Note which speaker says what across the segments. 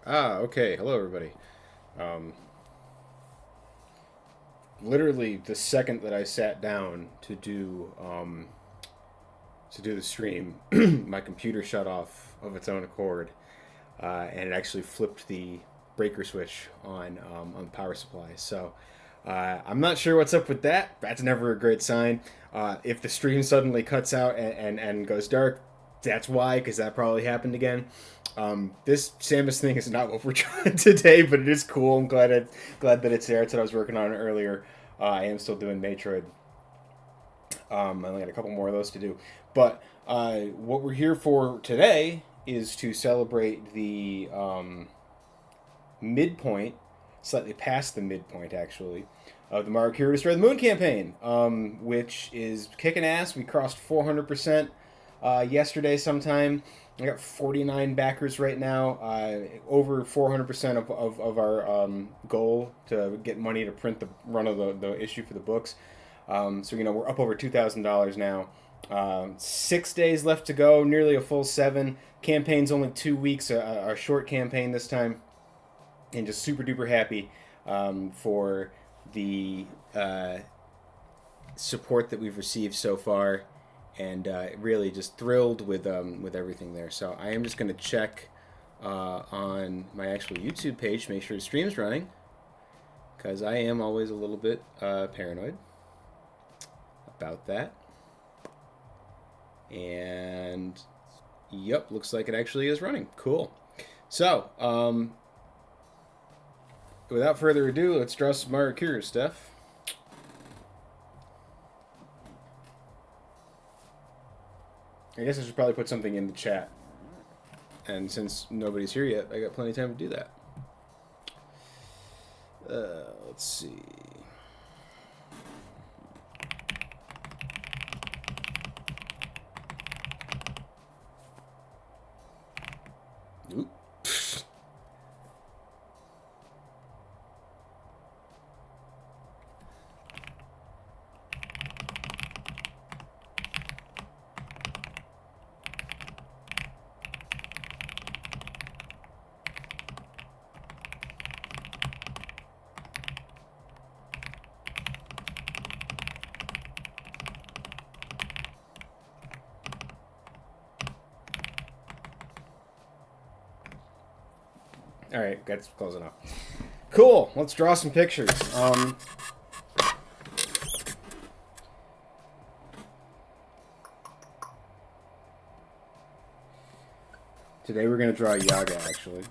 Speaker 1: Okay. Hello, everybody. Um, Literally, the second that I sat down to do the stream, my computer shut off of its own accord, and it actually flipped the breaker switch on the power supply. So I'm not sure what's up with that. That's never a great sign. If the stream suddenly cuts out and goes dark, that's why, because that probably happened again. This Samus thing is not what we're trying today, but it is cool. Glad that it's there. It's what I was working on earlier. I am still doing Metroid. I only got a couple more of those to do. But what we're here for today is to celebrate the midpoint, slightly past the midpoint actually, of the Maru Kiru Destroy the Moon campaign, which is kicking ass. We crossed 400% yesterday sometime. I got 49 backers right now, over 400% of our goal to get money to print the run of the issue for the books. So, we're up over $2,000 now. 6 days left to go, nearly a full 7. Campaign's only 2 weeks, a short campaign this time. And just super duper happy for the support that we've received so far, and really just thrilled with everything there. So I am just going to check on my actual YouTube page to make sure the stream's running, because I am always a little bit paranoid about that. And yep, looks like it actually is running. Cool. So without further ado, let's draw some Maru Kiru stuff. I guess I should probably put something in the chat. And since nobody's here yet, I got plenty of time to do that. Let's see. Oop. All right, that's close enough. Cool. Let's draw some pictures. Today we're gonna draw Yaga. Actually,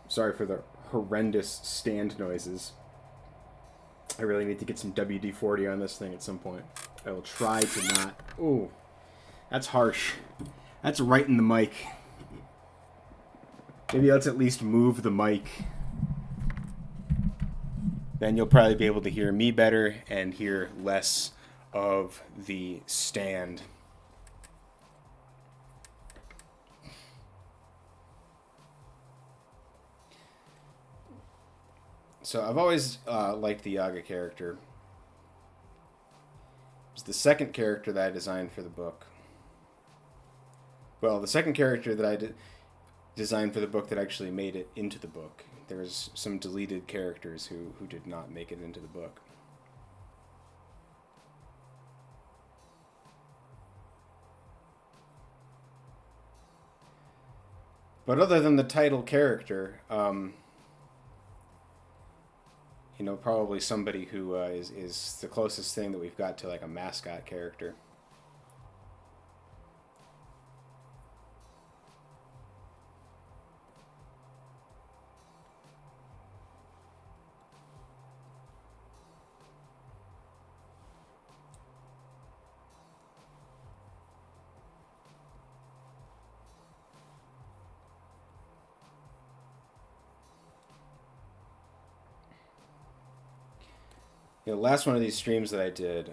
Speaker 1: sorry for the horrendous stand noises. I really need to get some WD-40 on this thing at some point. I will try to not. Ooh, that's harsh. That's right in the mic. Maybe let's at least move the mic. Then you'll probably be able to hear me better and hear less of the stand. So I've always liked the Yaga character. It's the second character that I designed for the book. Well, the second character that I designed for the book that actually made it into the book. There's some deleted characters who did not make it into the book. But other than the title character, probably somebody who is the closest thing that we've got to like a mascot character. The last one of these streams that I did,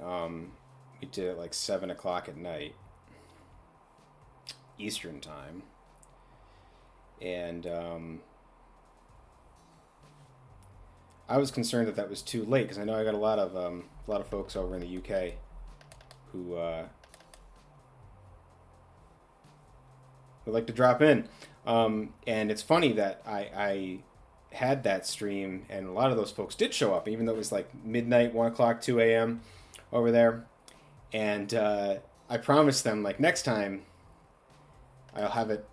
Speaker 1: we did it like 7 o'clock at night, Eastern time, and I was concerned that that was too late, because I know I got a lot of folks over in the UK who would like to drop in. And it's funny that I had that stream, and a lot of those folks did show up, even though it was like midnight, 1 o'clock, 2 a.m. over there. And I promised them, like, next time I'll have it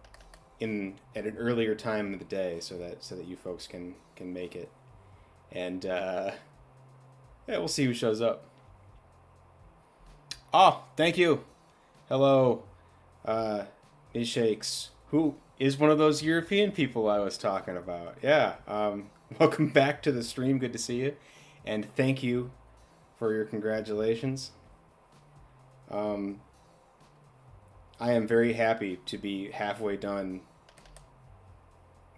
Speaker 1: in at an earlier time of the day, so that you folks can make it. And yeah, we'll see who shows up. Oh, thank you. Hello, Ms. Shakes, who is one of those European people I was talking about. Yeah, welcome back to the stream. Good to see you. And thank you for your congratulations. I am very happy to be halfway done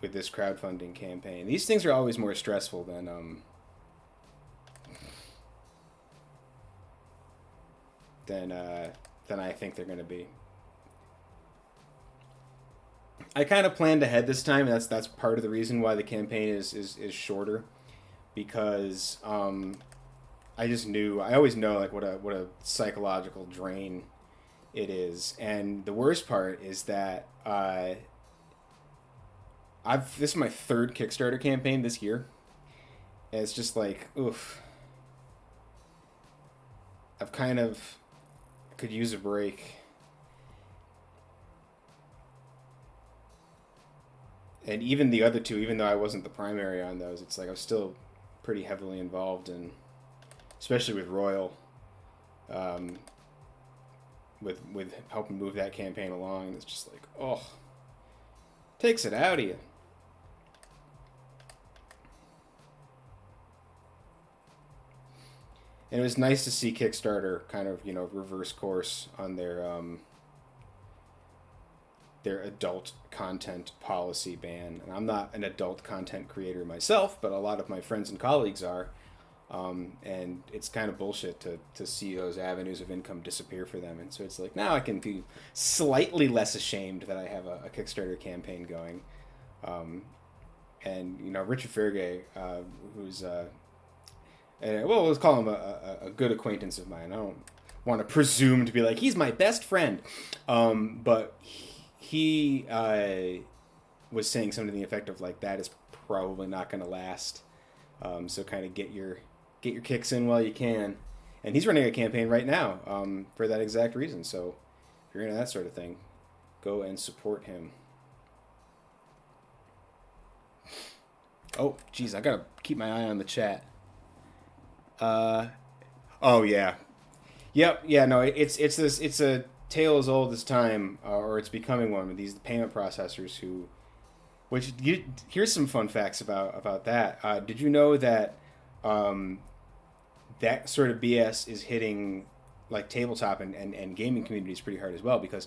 Speaker 1: with this crowdfunding campaign. These things are always more stressful than I think they're going to be. I kind of planned ahead this time, and that's part of the reason why the campaign is shorter, because I just knew, I always know, like, what a psychological drain it is. And the worst part is that this is my third Kickstarter campaign this year, and it's just like, oof. I've kind of could use a break. And even the other two, even though I wasn't the primary on those, it's like I was still pretty heavily involved in, especially with Royal, with helping move that campaign along. It's just like, oh, takes it out of you. And it was nice to see Kickstarter kind of, reverse course on their adult content policy ban. And I'm not an adult content creator myself, but a lot of my friends and colleagues are. And it's kind of bullshit to see those avenues of income disappear for them. And so it's like, now I can be slightly less ashamed that I have a Kickstarter campaign going. And, Richard Fergay, who's... well, let's call him a good acquaintance of mine. I don't want to presume to be like, he's my best friend. But he was saying something to the effect of, like, that is probably not going to last. So kind of get your kicks in while you can. And he's running a campaign right now for that exact reason. So if you're into that sort of thing, go and support him. Oh, geez, I got to keep my eye on the chat. Oh yeah, yep, yeah. No, it's a tale as old as time, or it's becoming one. With these payment processors here's some fun facts about that. Did you know that that sort of BS is hitting, like, tabletop and gaming communities pretty hard as well, because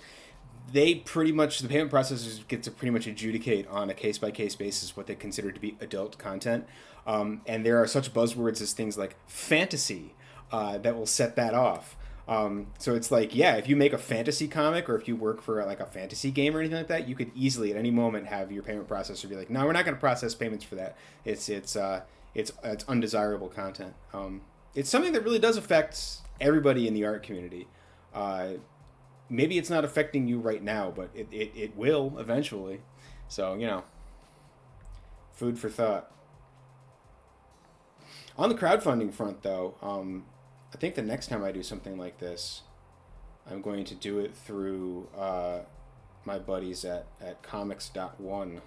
Speaker 1: the payment processors get to pretty much adjudicate on a case-by-case basis what they consider to be adult content. And there are such buzzwords as things like fantasy that will set that off. So it's like, yeah, if you make a fantasy comic, or if you work for like a fantasy game or anything like that, you could easily at any moment have your payment processor be like, no, we're not going to process payments for that. It's undesirable content. It's something that really does affect everybody in the art community. Maybe it's not affecting you right now, but it will eventually. So, food for thought. On the crowdfunding front, though, I think the next time I do something like this, I'm going to do it through my buddies at comics.one.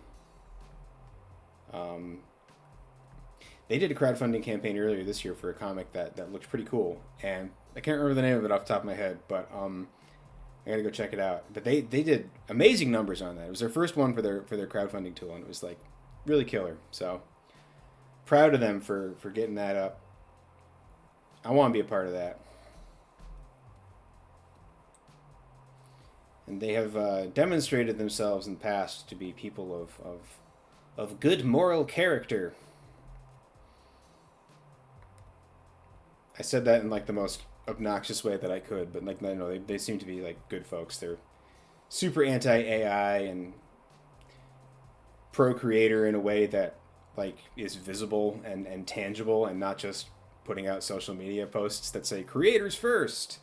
Speaker 1: They did a crowdfunding campaign earlier this year for a comic that looked pretty cool, and I can't remember the name of it off the top of my head, but I gotta go check it out. But they did amazing numbers on that. It was their first one for their crowdfunding tool, and it was like really killer. So proud of them for getting that up. I want to be a part of that. And they have demonstrated themselves in the past to be people of good moral character. I said that in like the most obnoxious way that I could, but like, no, they seem to be like good folks. They're super anti-AI and pro-creator in a way that like is visible and tangible, and not just putting out social media posts that say creators first.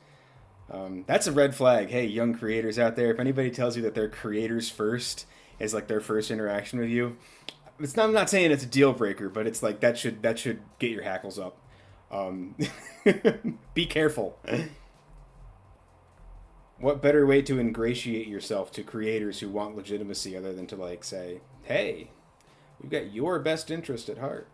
Speaker 1: That's a red flag. Hey, young creators out there, if anybody tells you that they're creators first is like their first interaction with you, I'm not saying it's a deal breaker, but it's like that should get your hackles up. Um, be careful. What better way to ingratiate yourself to creators who want legitimacy other than to like say, "Hey, we've got your best interest at heart."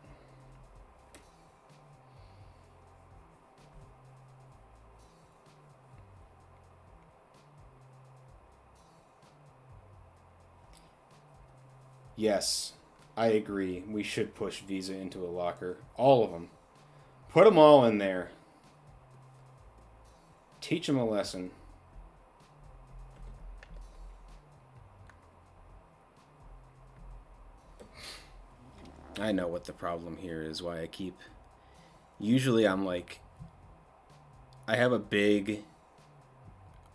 Speaker 1: Yes, I agree. We should push Visa into a locker. All of them. Put them all in there. Teach them a lesson. I know what the problem here is. Why I keep. Usually I'm like. I have a big,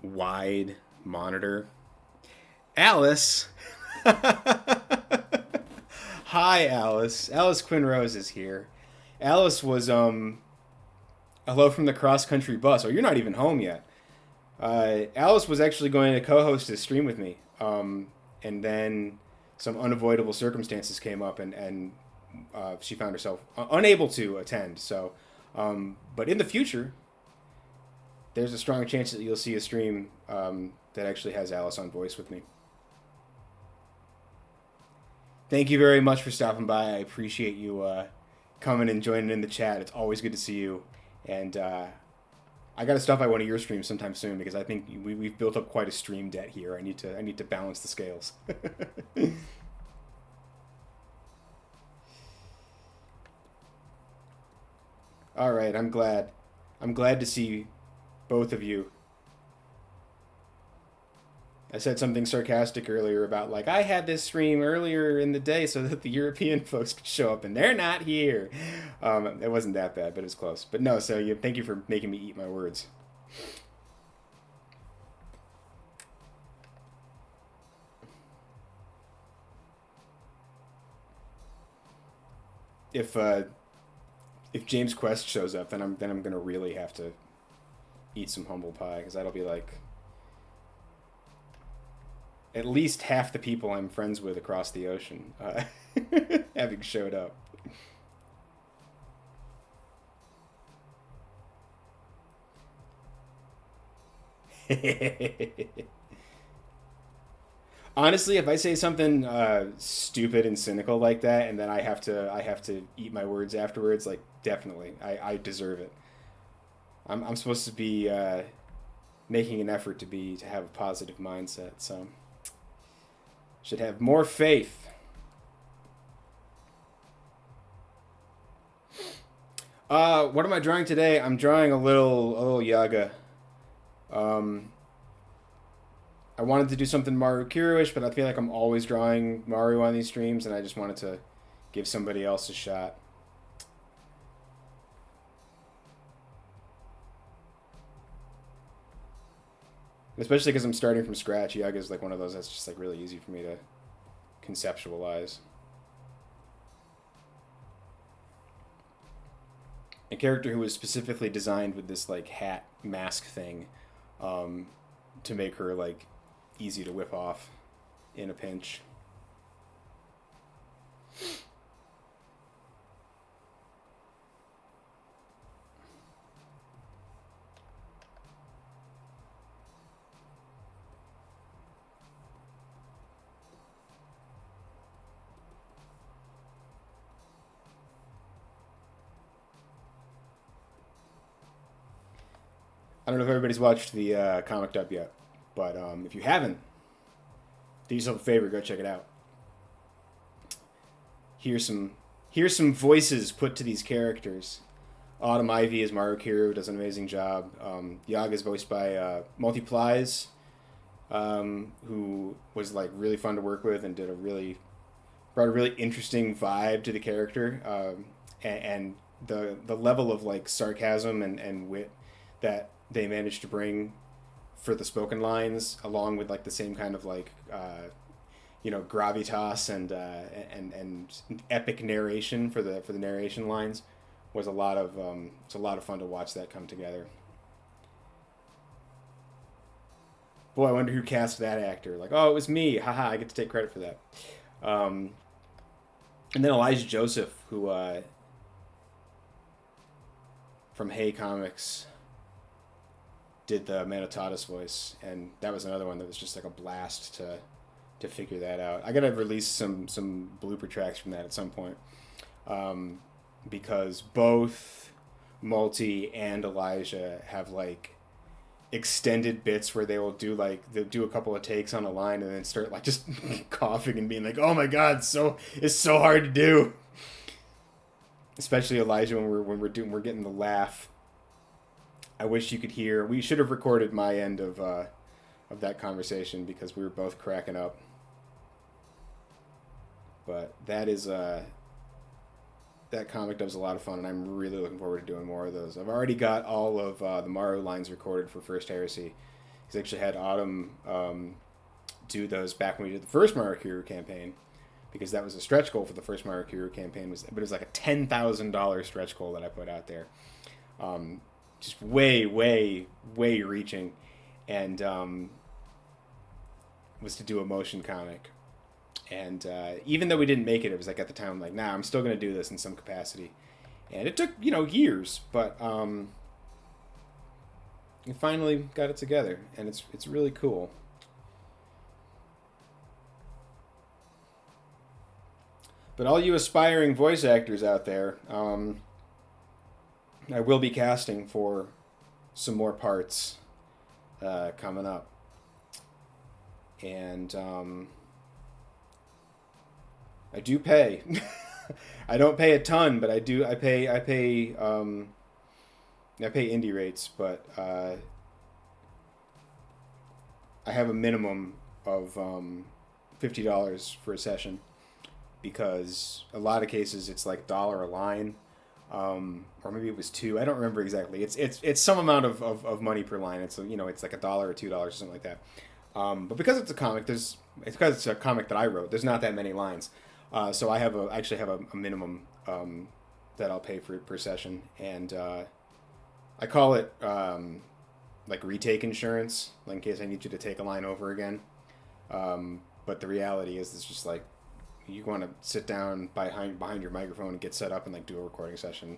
Speaker 1: wide monitor. Alice! Hi, Alice. Alice Quinn Rose is here. Alice was, hello from the cross country bus. Oh, you're not even home yet. Alice was actually going to co host a stream with me. And then some unavoidable circumstances came up, and she found herself unable to attend. So, but in the future, there's a strong chance that you'll see a stream that actually has Alice on voice with me. Thank you very much for stopping by. I appreciate you coming and joining in the chat. It's always good to see you. And I got to stop by one of your streams sometime soon because I think we've built up quite a stream debt here. I need to balance the scales. All right, I'm glad. I'm glad to see both of you. I said something sarcastic earlier about like I had this stream earlier in the day so that the European folks could show up, and they're not here. It wasn't that bad, but it was close. But no, so thank you for making me eat my words. If if James Quest shows up, then I'm gonna really have to eat some humble pie because that'll be like at least half the people I'm friends with across the ocean having showed up. Honestly, if I say something stupid and cynical like that, and then I have to eat my words afterwards, like definitely, I deserve it. I'm supposed to be making an effort to have a positive mindset, so should have more faith. What am I drawing today? I'm drawing a little Yaga. Um, I wanted to do something Maru Kiru-ish, but I feel like I'm always drawing Maru on these streams, and I just wanted to give somebody else a shot. Especially because I'm starting from scratch. Yaga is like one of those that's just like really easy for me to conceptualize. A character who was specifically designed with this like hat mask thing um, to make her like easy to whip off in a pinch. I don't know if everybody's watched the comic dub yet, but if you haven't, do yourself a favor, go check it out. Here's some here's some voices put to these characters. Autumn Ivy as Maru Kiru does an amazing job. Yaga is voiced by Multiplies, who was like really fun to work with and brought a really interesting vibe to the character, and the level of like sarcasm and wit that they managed to bring for the spoken lines, along with like the same kind of like gravitas and epic narration for the narration lines, was a lot of it's a lot of fun to watch that come together. Boy, I wonder who cast that actor. Like, oh, it was me. Haha, I get to take credit for that. Um, and then Elijah Joseph, who from Hey Comics did the Manitota's voice, and that was another one that was just like a blast to figure that out. I gotta release some blooper tracks from that at some point, because both Multi and Elijah have like extended bits where they'll do a couple of takes on a line and then start like just coughing and being like, "Oh my god, it's so hard to do." Especially Elijah when we're getting the laugh. I wish you could hear. We should have recorded my end of that conversation because we were both cracking up. But that comic does a lot of fun, and I'm really looking forward to doing more of those. I've already got all of the Maru lines recorded for First Heresy. He's actually had Autumn do those back when we did the first Maru Kiru campaign, because that was a stretch goal for the first Maru Kiru campaign. But it was like a $10,000 stretch goal that I put out there. Just way, way, way reaching, and was to do a motion comic. And even though we didn't make it, it was like at the time, I'm like, nah, I'm still going to do this in some capacity. And it took, years, but we finally got it together, and it's really cool. But all you aspiring voice actors out there, I will be casting for some more parts coming up. And I do pay. I don't pay a ton, but I do. I pay indie rates, but I have a minimum of $50 for a session, because a lot of cases it's like $1 a line, or maybe it was $2. I don't remember exactly. It's some amount of money per line. It's it's like $1 or $2 or something like that. But because it's a comic, because it's a comic that I wrote, there's not that many lines. So I actually have a minimum that I'll pay for per session, and I call it like retake insurance, like in case I need you to take a line over again. But the reality is, it's just like, you want to sit down behind your microphone and get set up and like do a recording session.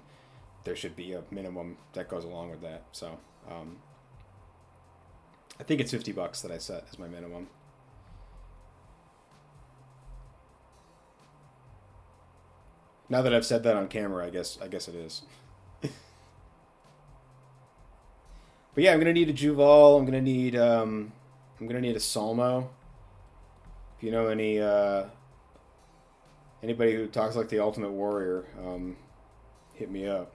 Speaker 1: There should be a minimum that goes along with that. So I think it's $50 that I set as my minimum. Now that I've said that on camera, I guess it is. But yeah, I'm gonna need a Juval. I'm gonna need a Salmo. If you know anybody who talks like the Ultimate Warrior, hit me up.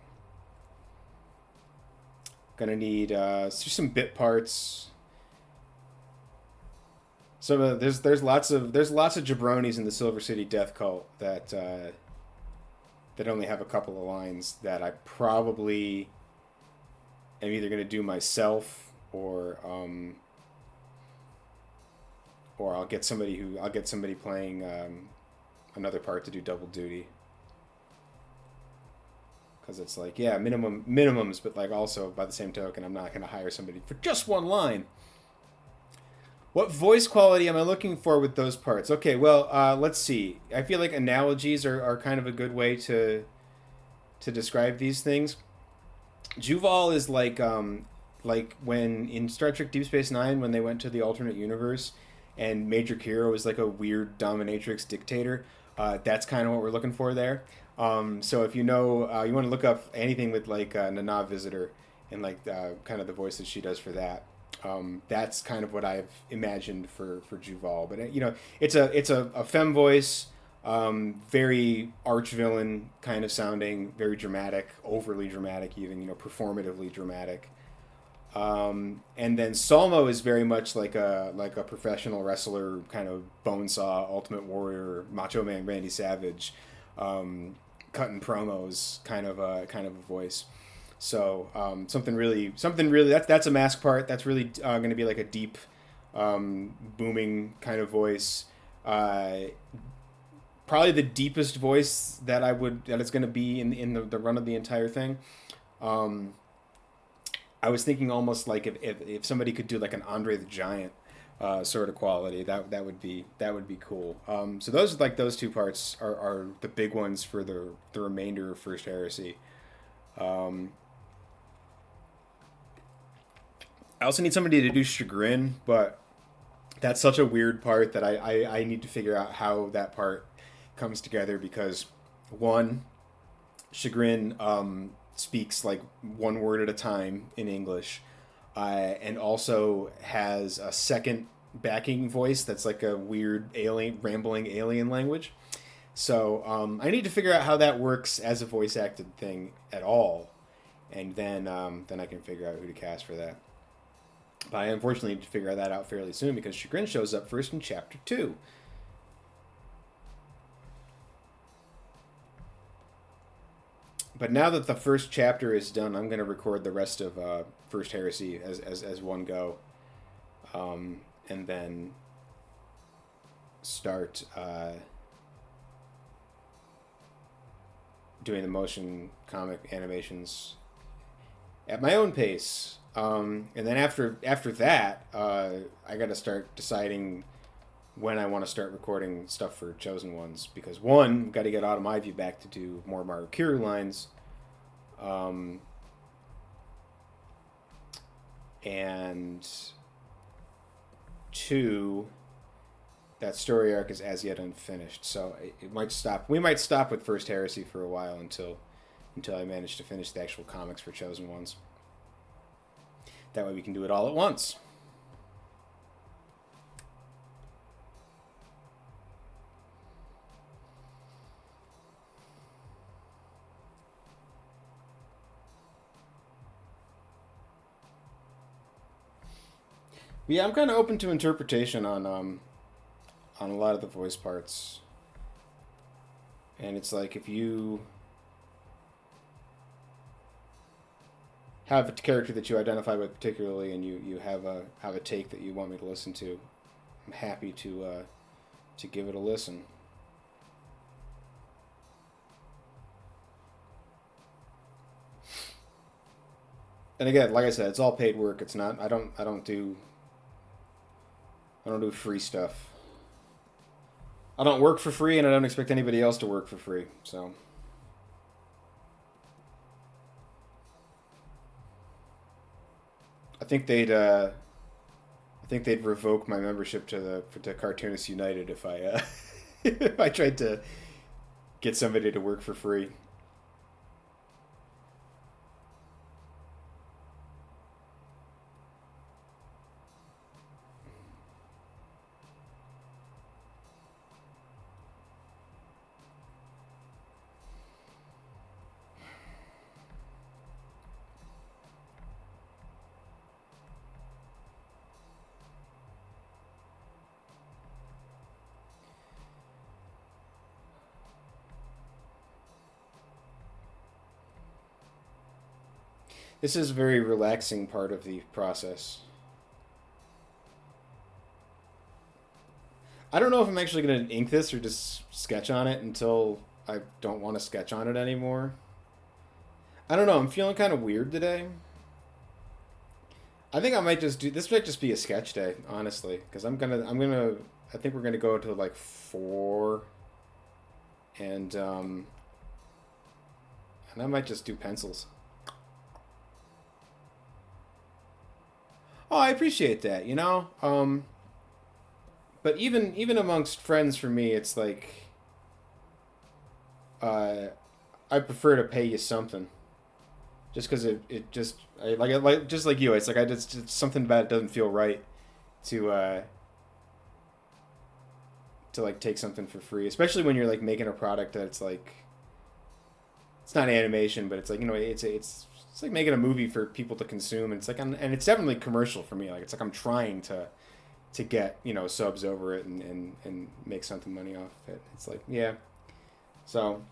Speaker 1: Gonna need just some bit parts. So there's lots of jabronis in the Silver City Death Cult that only have a couple of lines that I probably am either going to do myself, or I'll get somebody playing another part to do double duty. Because it's like, yeah, minimums, but like also by the same token, I'm not going to hire somebody for just one line. What voice quality am I looking for with those parts? Okay, well, let's see. I feel like analogies are kind of a good way to describe these things. Juval is like when in Star Trek Deep Space Nine, when they went to the alternate universe, and Major Kiru was like a weird dominatrix dictator. That's kind of what we're looking for there. So if you want to look up anything with like Nana Visitor and like kind of the voice that she does for that. That's kind of what I've imagined for Juval. But it's a femme voice, very arch villain kind of sounding, very dramatic, overly dramatic, even performatively dramatic. And then Salmo is very much like a professional wrestler, kind of bonesaw, Ultimate Warrior, Macho Man Randy Savage, cutting promos kind of a voice. So something really that's a mask part. That's really going to be like a deep, booming kind of voice. Probably the deepest voice that it's going to be in the run of the entire thing. I was thinking almost like if somebody could do like an Andre the Giant, sort of quality. That would be cool. So those two parts are the big ones for the remainder of First Heresy. Um, I also need somebody to do Chagrin, but that's such a weird part that I need to figure out how that part comes together because one, Chagrin speaks like one word at a time in English, and also has a second backing voice that's like a weird alien, rambling alien language. So I need to figure out how that works as a voice acted thing at all, and then I can figure out who to cast for that. But I unfortunately need to figure that out fairly soon because Chagrin shows up first in chapter 2. But now that the first chapter is done, I'm going to record the rest of First Heresy as one go. And then start doing the motion comic animations at my own pace. And then after that, I got to start deciding when I want to start recording stuff for Chosen Ones because one, got to get Autumn Ivy back to do more Maru Kiru lines, and two, that story arc is as yet unfinished, so it might stop. We might stop with First Heresy for a while until I manage to finish the actual comics for Chosen Ones. That way we can do it all at once. Yeah, I'm kind of open to interpretation on a lot of the voice parts. And it's like if you have a character that you identify with particularly, and you have a take that you want me to listen to, I'm happy to give it a listen. And again, like I said, it's all paid work. It's not. I don't do free stuff. I don't work for free, and I don't expect anybody else to work for free. So. I think they'd revoke my membership to Cartoonists United if I if I tried to get somebody to work for free. This is a very relaxing part of the process. I don't know if I'm actually going to ink this or just sketch on it until I don't want to sketch on it anymore. I don't know. I'm feeling kind of weird today. I think I might just do this. Might just be a sketch day, honestly, because I think we're gonna go to like 4, and I might just do pencils. Oh, I appreciate that. But even amongst friends, for me, it's like uh, I prefer to pay you something, just because it just like just like you. It's like it's something about it doesn't feel right to like take something for free, especially when you're like making a product that's like it's not animation, but it's like it's like making a movie for people to consume, and it's like and it's definitely commercial for me. Like it's like I'm trying to get subs over it and make something money off of it. It's like yeah, so.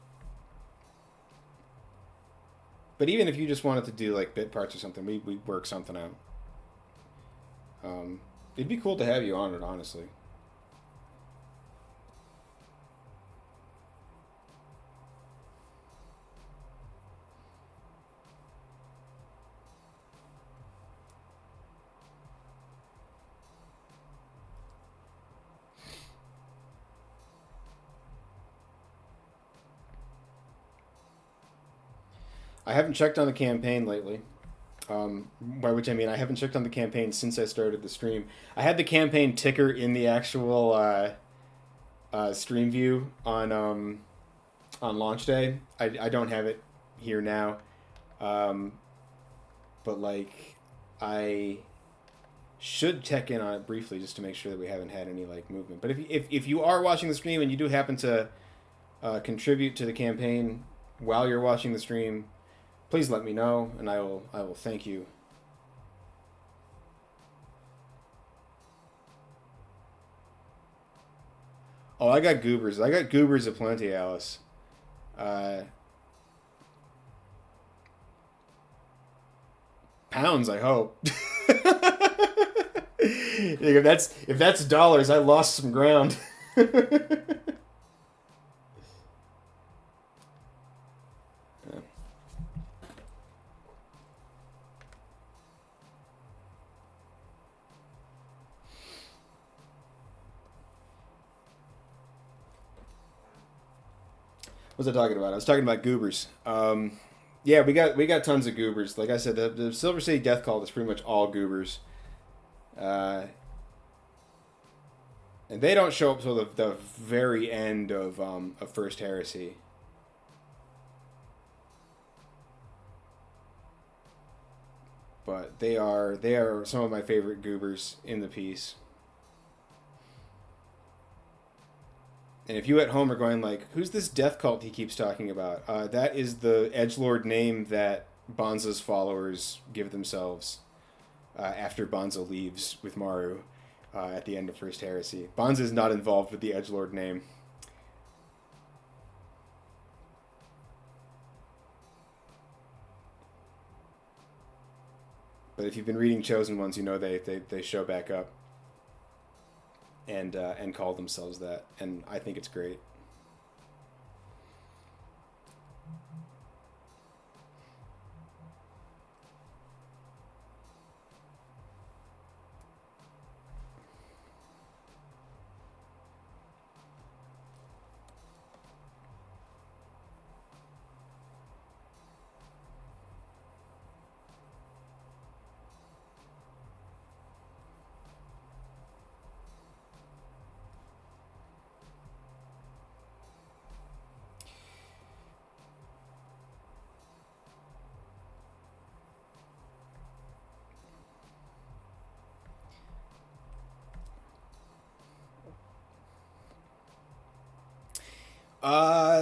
Speaker 1: But even if you just wanted to do like bit parts or something, we work something out. It'd be cool to have you on it, honestly. I haven't checked on the campaign lately. By which I mean I haven't checked on the campaign since I started the stream. I had the campaign ticker in the actual stream view on launch day. I don't have it here now, um, but like I should check in on it briefly just to make sure that we haven't had any like movement. But if you are watching the stream and you do happen to contribute to the campaign while you're watching the stream, please let me know, and I will thank you. Oh, I got goobers. I got goobers aplenty, Alice. Uh, Pounds, I hope. If that's dollars, I lost some ground. What was I talking about? I was talking about goobers. Yeah, we got tons of goobers. Like I said, the Silver City Death Cult is pretty much all goobers, uh, and they don't show up till the very end of First Heresy. But they are some of my favorite goobers in the piece. And if you at home are going like, who's this death cult he keeps talking about? That is the edgelord name that Bonza's followers give themselves after Bonza leaves with Maru at the end of First Heresy. Bonza is not involved with the edgelord name. But if you've been reading Chosen Ones, you know they show back up and call themselves that, and I think it's great.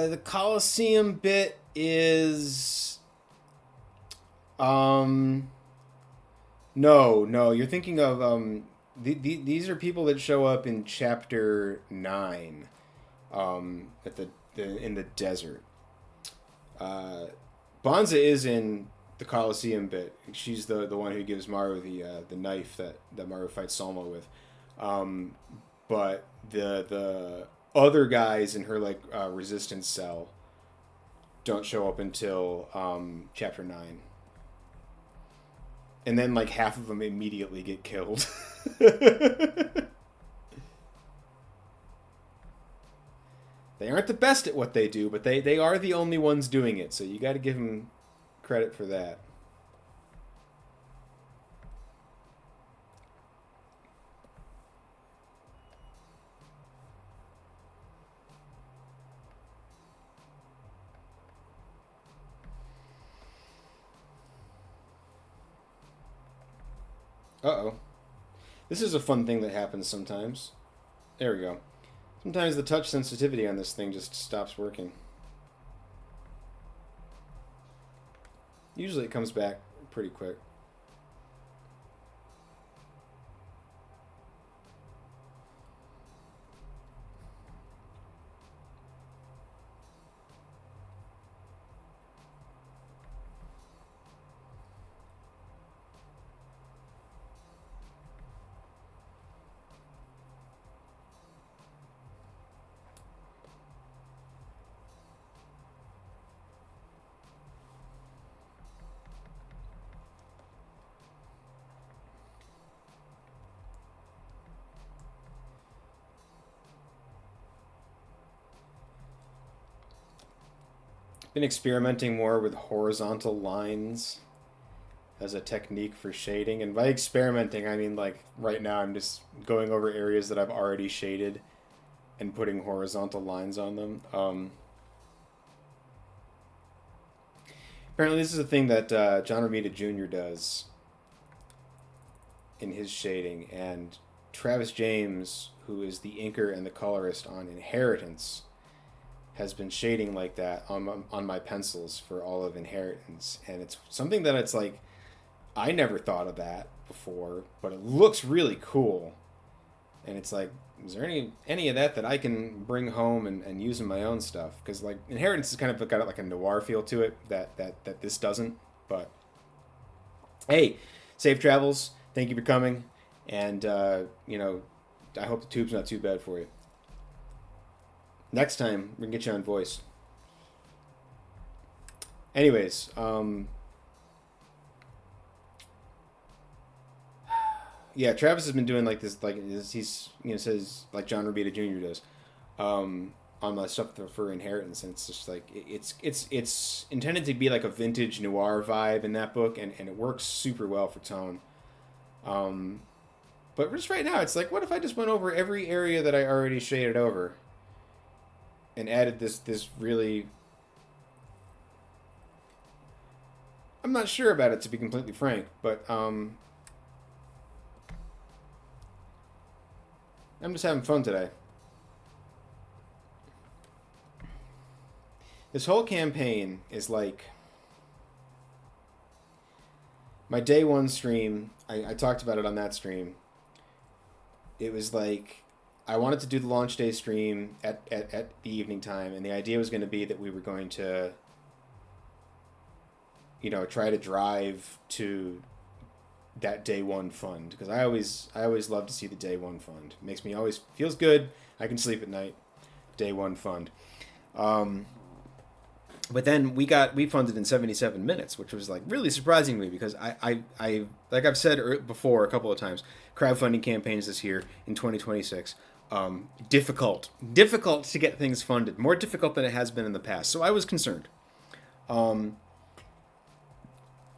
Speaker 1: The Coliseum bit is um no, you're thinking of these are people that show up in chapter 9 at the in the desert. Uh Bonza is in the Coliseum bit. She's the one who gives Maru the knife that Maru fights Salma with. Um but the other guys in her like resistance cell don't show up until chapter 9, and then like half of them immediately get killed. They aren't the best at what they do, but they are the only ones doing it, so you got to give them credit for that. Uh-oh. This is a fun thing that happens sometimes. There we go. Sometimes the touch sensitivity on this thing just stops working. Usually it comes back pretty quick. been experimenting more with horizontal lines as a technique for shading. And by experimenting, I mean like right now I'm just going over areas that I've already shaded and putting horizontal lines on them. Apparently, this is a thing that John Romita Jr. does in his shading, and Travis James, who is the inker and the colorist on Inheritance, has been shading like that on my pencils for all of Inheritance, and it's something that it's like I never thought of that before, but it looks really cool, and it's like, is there any of that I can bring home and use in my own stuff? Because like Inheritance has kind of got like a noir feel to it that this doesn't. But hey, safe travels. Thank you for coming, and I hope the tube's not too bad for you. Next time we can get you on voice. Anyways, yeah, Travis has been doing like this, he's says like John Romita Jr. does, on my stuff for Inheritance, and it's just like it's intended to be like a vintage noir vibe in that book, and it works super well for tone. But just right now, it's like, what if I just went over every area that I already shaded over, and added this really. I'm not sure about it, to be completely frank, but I'm just having fun today. This whole campaign is like my day one stream. I talked about it on that stream. It was like I wanted to do the launch day stream at the evening time, and the idea was going to be that we were going to, try to drive to that day one fund, because I always love to see the day one fund. It makes me always feels good. I can sleep at night. Day one fund. But then we funded in 77 minutes, which was like really surprising to me, because I like I've said before a couple of times, crowdfunding campaigns this year in 2026, difficult to get things funded, more difficult than it has been in the past. So I was concerned.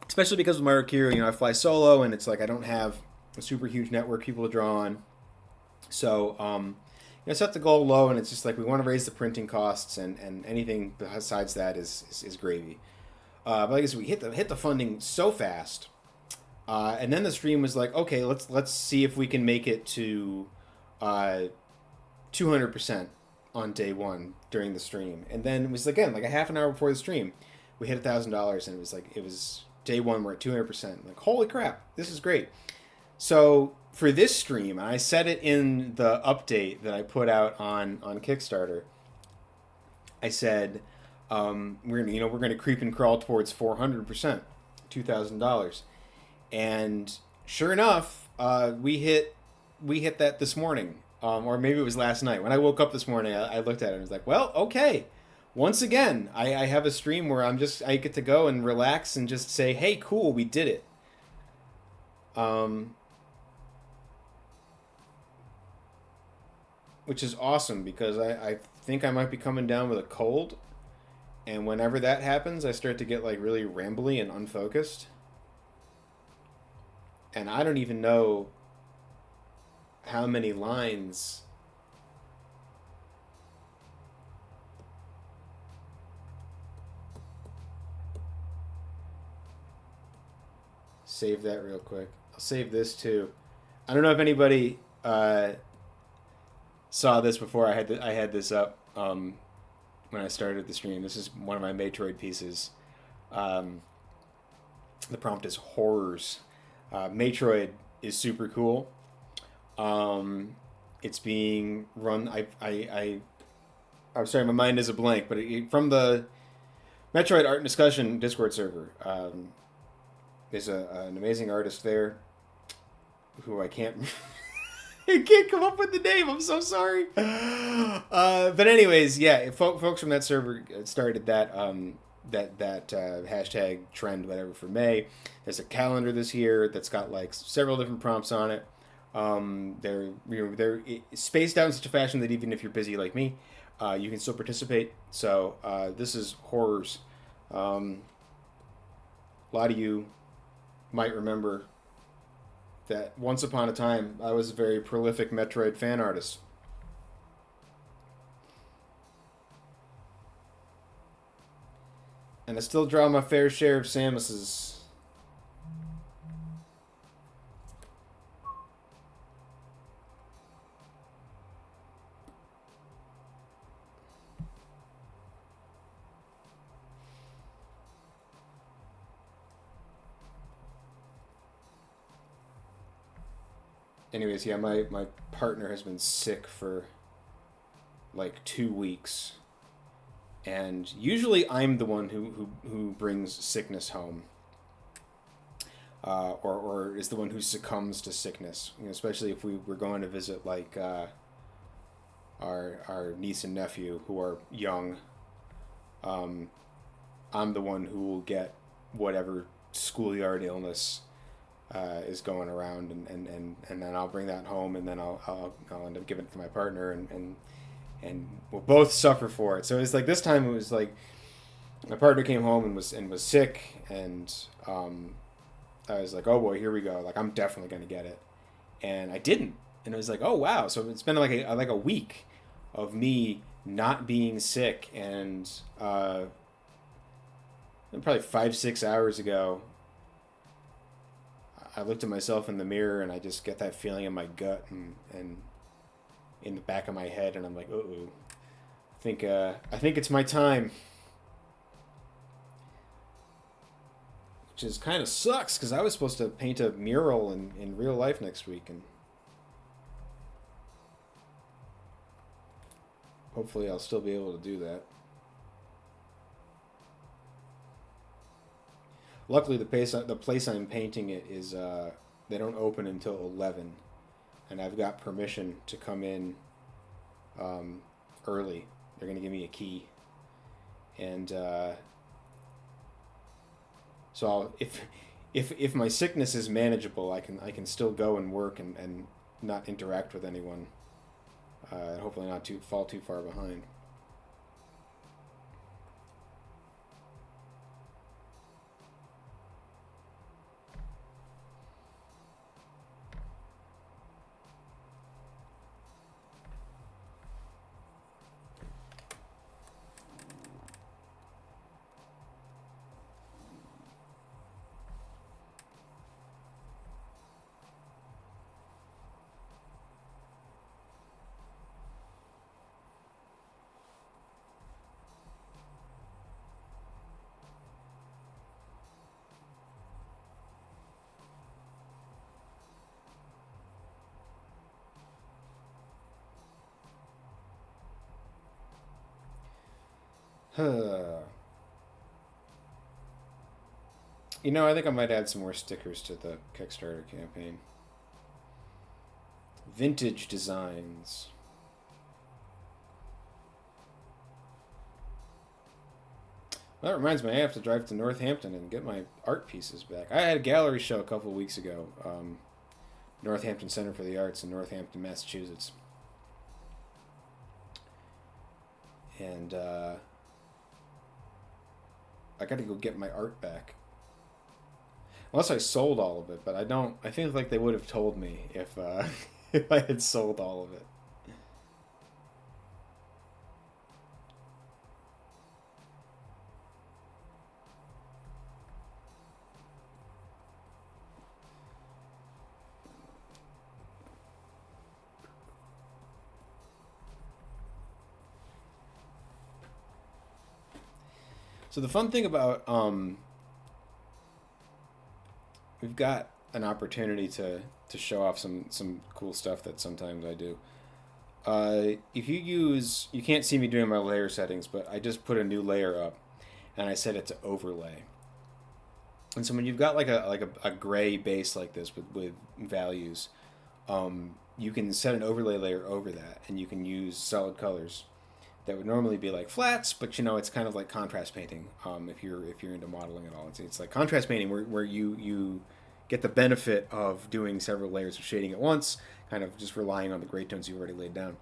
Speaker 1: Especially because with Maru, Kiru, I fly solo, and it's like I don't have a super huge network people to draw on. So, set the goal low, and it's just like we want to raise the printing costs, and anything besides that is gravy. But like I said, we hit the funding so fast, and then the stream was like, okay, let's see if we can make it to 200% on day one during the stream, and then it was again like a half an hour before the stream, we hit $1,000, and it was. Day one, we're at 200%. Like, holy crap, this is great. So for this stream, I said it in the update that I put out on Kickstarter. I said we're gonna creep and crawl towards 400%, $2,000, and sure enough, we hit that this morning, or maybe it was last night. When I woke up this morning, I looked at it and was like, well, okay. Once again, I have a stream where I get to go and relax and just say, hey, cool, we did it. Which is awesome, because I think I might be coming down with a cold. And whenever that happens, I start to get like really rambly and unfocused. And I don't even know how many lines... Save that real quick. I'll save this too. I don't know if anybody saw this before. I had this up when I started the stream. This is one of my Metroid pieces. The prompt is horrors. Metroid is super cool. It's being run. I'm sorry, my mind is a blank. But from the Metroid Art and Discussion Discord server. There's an amazing artist there who I can't come up with the name. I'm so sorry. But anyways, yeah, folks from that server started that hashtag trend, whatever, for May. There's a calendar this year that's got like several different prompts on it. They're spaced out in such a fashion that even if you're busy like me, you can still participate. So this is horrors. Um, a lot of you might remember that once upon a time I was a very prolific Metroid fan artist. And I still draw my fair share of Samuses. Anyways, yeah, my partner has been sick for like 2 weeks. And usually I'm the one who brings sickness home. Or is the one who succumbs to sickness. You know, especially if we were going to visit like our niece and nephew who are young. Um, I'm the one who will get whatever schoolyard illness is going around, and then I'll bring that home, and then I'll end up giving it to my partner, and we'll both suffer for it. So it's like this time it was like my partner came home and was sick, and I was like, oh boy, here we go. Like I'm definitely gonna get it, and I didn't, and it was like, oh wow. So it's been like a week of me not being sick, and probably 5-6 hours ago, I looked at myself in the mirror and I just get that feeling in my gut and in the back of my head, and I'm like, oh, I think it's my time. Which is kind of sucks because I was supposed to paint a mural in real life next week, and hopefully I'll still be able to do that. Luckily, the place I'm painting it is they don't open until 11, and I've got permission to come in early. They're gonna give me a key, and so if my sickness is manageable, I can still go and work and not interact with anyone. Hopefully, not too fall too far behind. I think I might add some more stickers to the Kickstarter campaign. Vintage designs. Well, that reminds me, I have to drive to Northampton and get my art pieces back. I had a gallery show a couple of weeks ago, Northampton Center for the Arts in Northampton, Massachusetts. And I got to go get my art back. Unless I sold all of it, but I don't. I feel like they would have told me if if I had sold all of it. So the fun thing about we've got an opportunity to show off some cool stuff that sometimes I do. If you can't see me doing my layer settings, but I just put a new layer up, and I set it to overlay. And so when you've got like a gray base like this with values, you can set an overlay layer over that, and you can use solid colors that would normally be like flats, but it's kind of like contrast painting. If you're into modeling at all, it's like contrast painting where you get the benefit of doing several layers of shading at once, kind of just relying on the gray tones you've already laid down.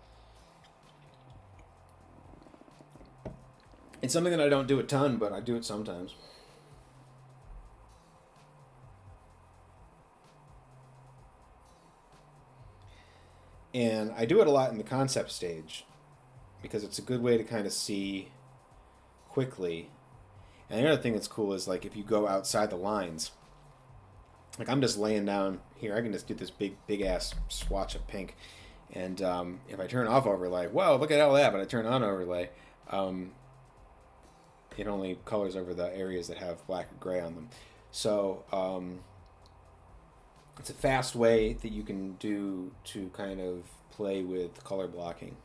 Speaker 1: It's something that I don't do a ton, but I do it sometimes. And I do it a lot in the concept stage because it's a good way to kind of see quickly. And the other thing that's cool is like if you go outside the lines, like I'm just laying down here, I can just do this big ass swatch of pink, and if I turn off overlay, whoa, look at all that. But I turn on overlay, um, it only colors over the areas that have black or gray on them. So it's a fast way that you can do to kind of play with color blocking.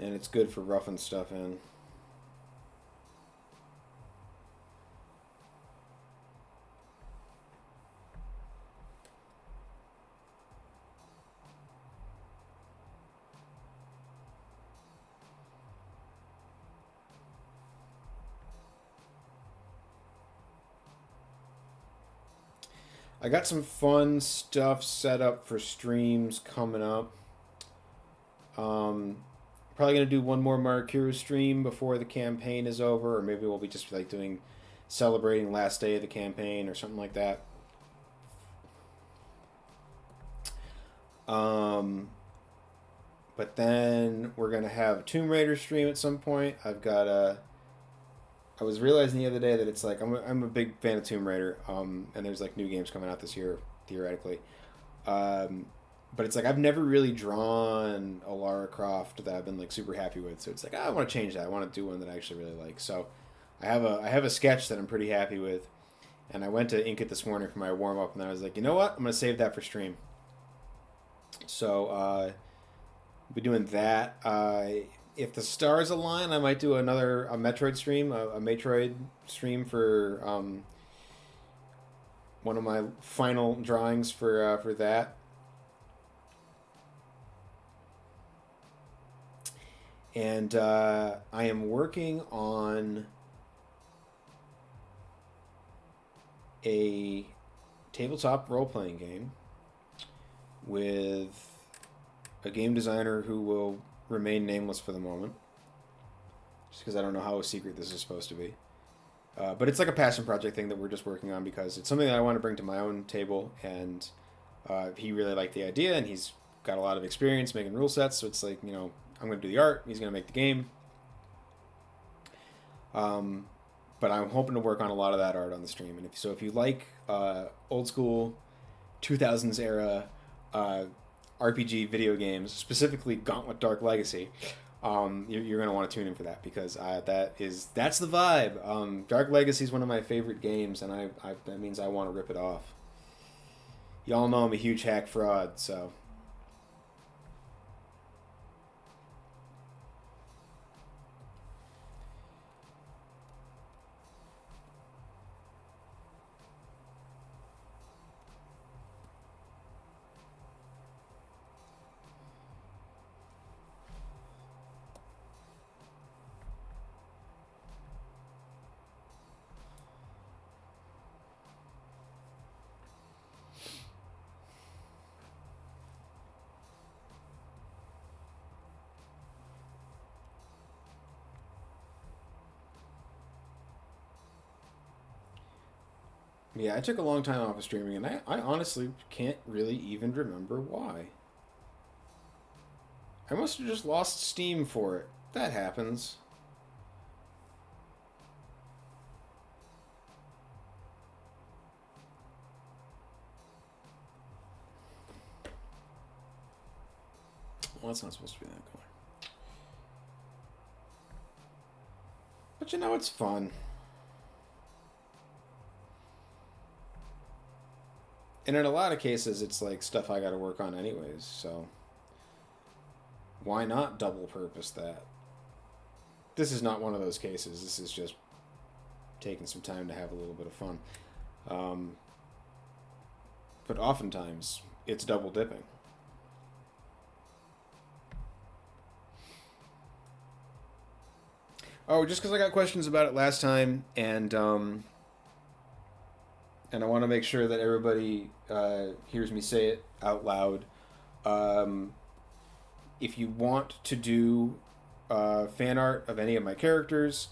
Speaker 1: And it's good for roughing stuff in. I got some fun stuff set up for streams coming up. Probably gonna do one more Maru stream before the campaign is over, or maybe we'll be just like doing celebrating last day of the campaign or something like that. But then we're gonna have a Tomb Raider stream at some point. I was realizing the other day that it's like I'm a big fan of Tomb Raider, and there's like new games coming out this year theoretically. Um, but it's like I've never really drawn a Lara Croft that I've been like super happy with. So it's like I want to change that. I want to do one that I actually really like. So I have a sketch that I'm pretty happy with, and I went to ink it this morning for my warm up, and I was like, you know what, I'm gonna save that for stream. So we'll be doing that. If the stars align, I might do a Metroid stream, a Metroid stream for one of my final drawings for that. And I am working on a tabletop role playing game with a game designer who will remain nameless for the moment, just because I don't know how secret this is supposed to be. But it's like a passion project thing that we're just working on because it's something that I want to bring to my own table, and he really liked the idea, and he's got a lot of experience making rule sets, so it's like, I'm going to do the art, he's going to make the game. But I'm hoping to work on a lot of that art on the stream, and if you like old school 2000s era RPG video games, specifically Gauntlet Dark Legacy, you're going to want to tune in for that, because that's the vibe. Dark Legacy is one of my favorite games, and that means I want to rip it off. Y'all know I'm a huge hack fraud, so... Yeah, I took a long time off of streaming, and I honestly can't really even remember why. I must have just lost steam for it. That happens. Well, that's not supposed to be that color. But it's fun. And in a lot of cases, it's like stuff I got to work on anyways, so why not double purpose that? This is not one of those cases. This is just taking some time to have a little bit of fun. But oftentimes, it's double dipping. Oh, just because I got questions about it last time, and and I want to make sure that everybody hears me say it out loud. Um, if you want to do fan art of any of my characters,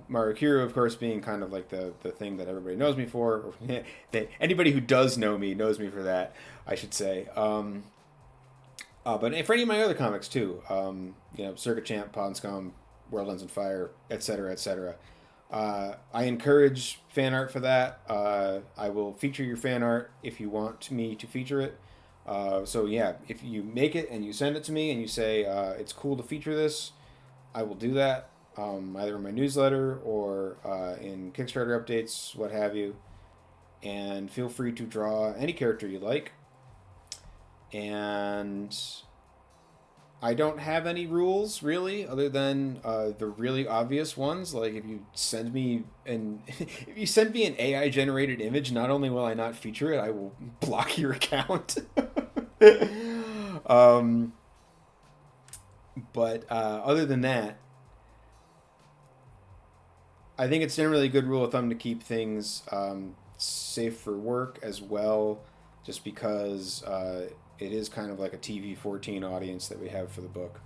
Speaker 1: Maru Kiru, of course, being kind of like the thing that everybody knows me for, or that anybody who does know me knows me for that, I should say. But for any of my other comics too, Circuit Champ, Pod and Scum, World Ends in Fire, etc., etc. I encourage fan art for that. I will feature your fan art if you want me to feature it. So yeah, if you make it and you send it to me and you say it's cool to feature this, I will do that, either in my newsletter or in Kickstarter updates, what have you. And feel free to draw any character you like. And I don't have any rules really, other than the really obvious ones. Like if you send me an AI generated image, not only will I not feature it, I will block your account. um, but other than that, I think it's generally a good rule of thumb to keep things safe for work as well, just because it is kind of like a TV-14 audience that we have for the book.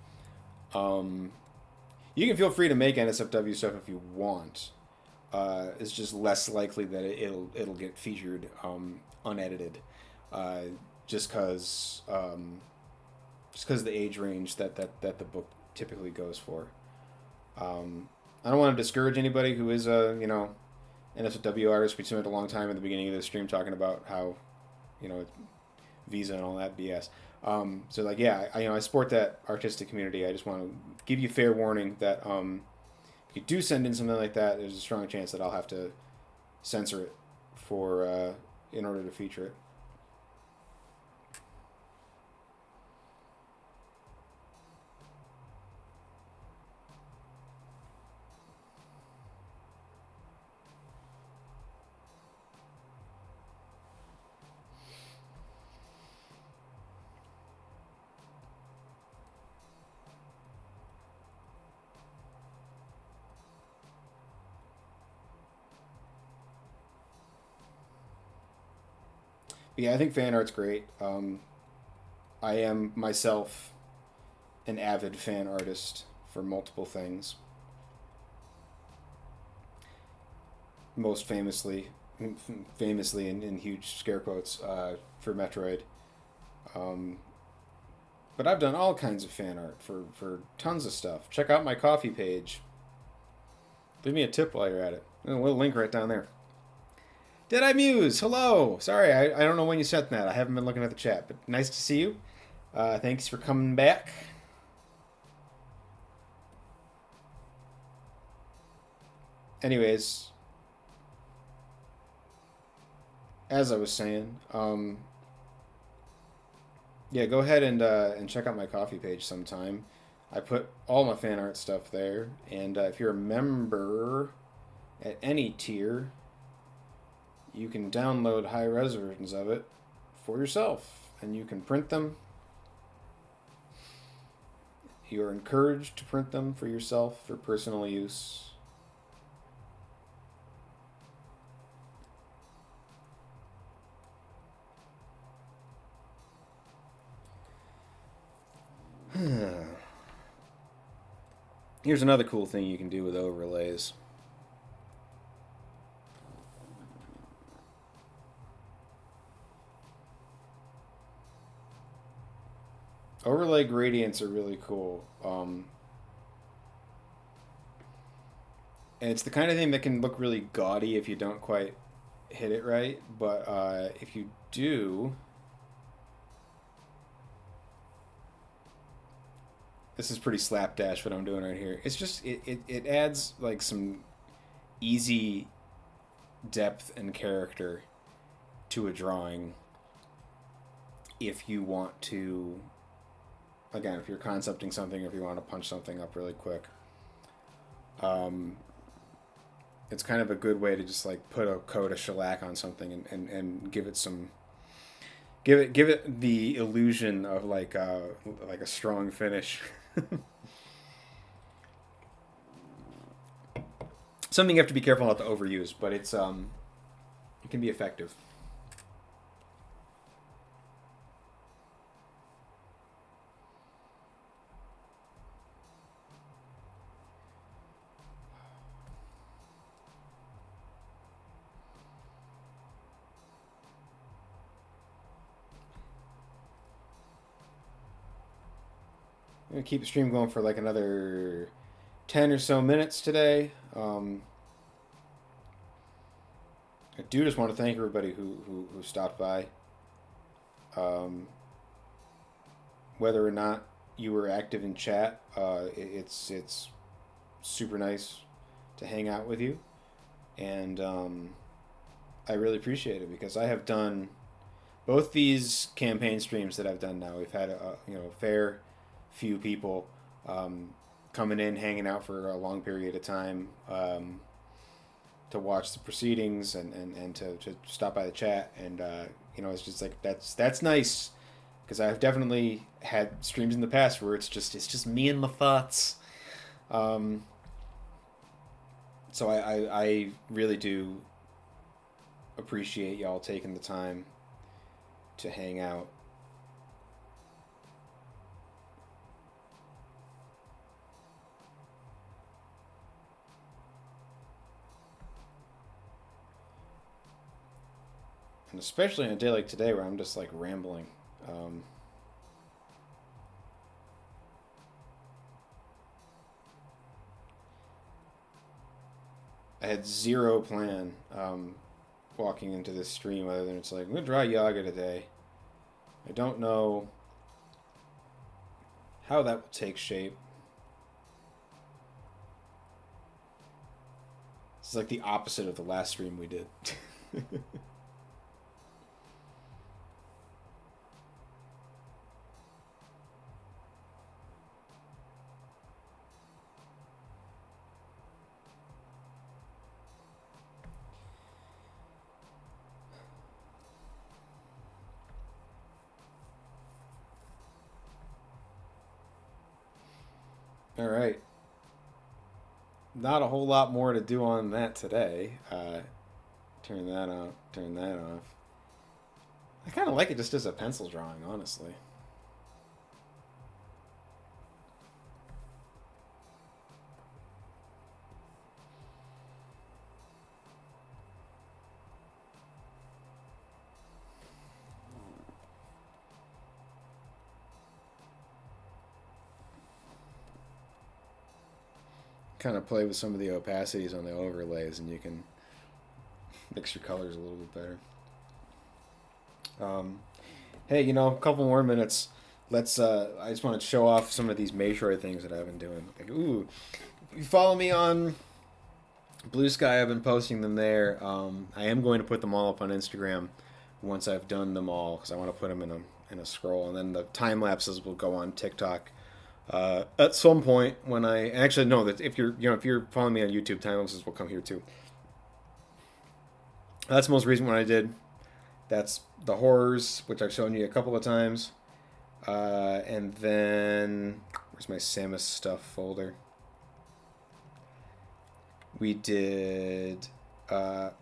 Speaker 1: You can feel free to make NSFW stuff if you want. It's just less likely that it'll get featured unedited, just because of the age range that the book typically goes for. I don't want to discourage anybody who is a NSFW artist. We spent a long time at the beginning of the stream talking about how Visa and all that BS. So like, yeah, I support that artistic community. I just want to give you fair warning that if you do send in something like that, there's a strong chance that I'll have to censor it for in order to feature it. Yeah, I think fan art's great. I am myself an avid fan artist for multiple things. Most famously in huge scare quotes for Metroid. Um, but I've done all kinds of fan art for tons of stuff. Check out my coffee page. Leave me a tip while you're at it. A little link right down there. Did I Muse? Hello. Sorry, I don't know when you sent that. I haven't been looking at the chat, but nice to see you. Thanks for coming back. Anyways, as I was saying, yeah, go ahead and check out my coffee page sometime. I put all my fan art stuff there, and if you're a member at any tier, you can download high-res versions of it for yourself, and you can print them. You are encouraged to print them for yourself for personal use. Here's another cool thing you can do with overlays. Overlay gradients are really cool. And it's the kind of thing that can look really gaudy if you don't quite hit it right. But if you do... This is pretty slapdash what I'm doing right here. It's just, it adds like some easy depth and character to a drawing if you want to... Again, if you're concepting something or if you want to punch something up really quick. It's kind of a good way to just like put a coat of shellac on something and give it some... Give it the illusion of like a strong finish. Something you have to be careful not to overuse, but it's can be effective. I'm gonna keep the stream going for like another 10 or so minutes today. I do just want to thank everybody who stopped by. Um, Whether or not you were active in chat, it's super nice to hang out with you, and I really appreciate it because I have done both these campaign streams that I've done now. We've had a fair few people coming in, hanging out for a long period of time to watch the proceedings and to stop by the chat. And it's just like that's nice because I've definitely had streams in the past where it's just me and my thoughts. So I really do appreciate y'all taking the time to hang out. And especially on a day like today where I'm just like rambling. I had zero plan walking into this stream other than it's like, I'm going to draw Yaga today. I don't know how that will take shape. It's like the opposite of the last stream we did. All right. Not a whole lot more to do on that today. Turn that off. Turn that off. I kind of like it just as a pencil drawing, honestly. Kind of play with some of the opacities on the overlays and you can mix your colors a little bit better. Hey, a couple more minutes. Let's. I just want to show off some of these Metroid things that I've been doing. Like, ooh, if you follow me on Blue Sky, I've been posting them there. I am going to put them all up on Instagram once I've done them all because I want to put them in a scroll, and then the time lapses will go on TikTok. At some point when I actually know that if you're following me on YouTube, time lapses will come here too. That's the most recent one I did. That's the horrors, which I've shown you a couple of times. And then where's my Samus stuff folder? We did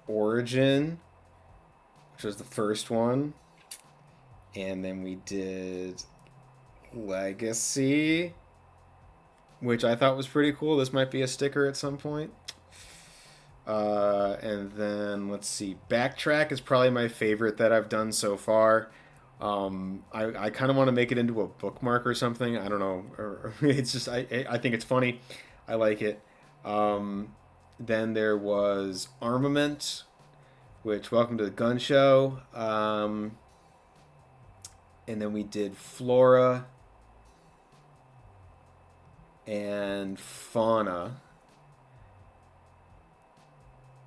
Speaker 1: Origin, which was the first one, and then we did Legacy, which I thought was pretty cool. This might be a sticker at some point. And then let's see, Backtrack is probably my favorite that I've done so far. I kind of want to make it into a bookmark or something. I don't know. It's just I think it's funny. I like it. Then there was Armament, which welcome to the gun show. And then we did Flora and Fauna,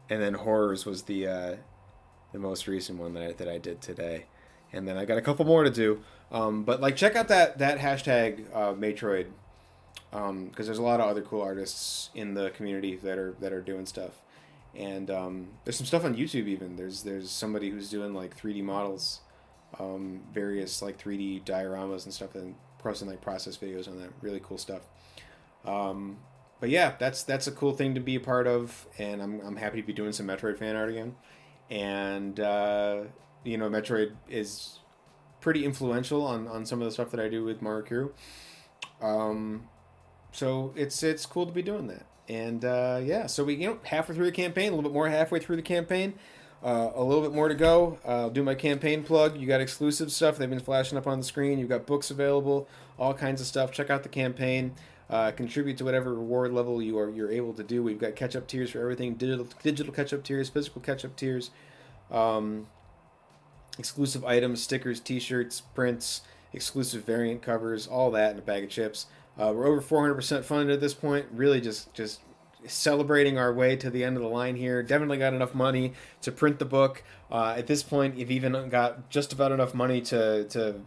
Speaker 1: and then Horrors was the most recent one that I did today, and then I got a couple more to do. But like check out that hashtag Metroid, because there's a lot of other cool artists in the community that are doing stuff, and there's some stuff on YouTube even. There's somebody who's doing like 3D models, various like 3D dioramas and stuff, and posting like process videos on that. Really cool stuff. But yeah, that's a cool thing to be a part of, and I'm happy to be doing some Metroid fan art again. and Metroid is pretty influential on some of the stuff that I do with Maru Kiru. So it's cool to be doing that. And yeah, so we halfway through the campaign, a little bit more halfway through the campaign, a little bit more to go. I'll do my campaign plug. You got exclusive stuff. They've been flashing up on the screen. You've got books available, all kinds of stuff. Check out the campaign. Contribute to whatever reward level you're able to do. We've got catch up tiers for everything: digital catch up tiers, physical catch up tiers, exclusive items, stickers, T-shirts, prints, exclusive variant covers, all that in a bag of chips. We're over 400% funded at this point. Really, just celebrating our way to the end of the line here. Definitely got enough money to print the book. At this point, you've even got just about enough money to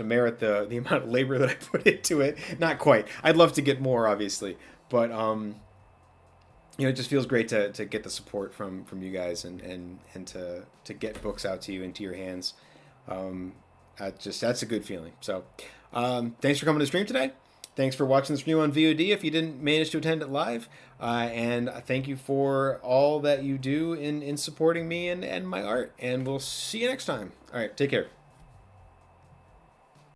Speaker 1: merit the amount of labor that I put into it. Not quite. I'd love to get more, obviously, but it just feels great to get the support from you guys and to get books out to you into your hands. That's a good feeling. So, thanks for coming to stream today. Thanks for watching the stream on VOD if you didn't manage to attend it live. And thank you for all that you do in supporting me and my art. And we'll see you next time. All right, take care.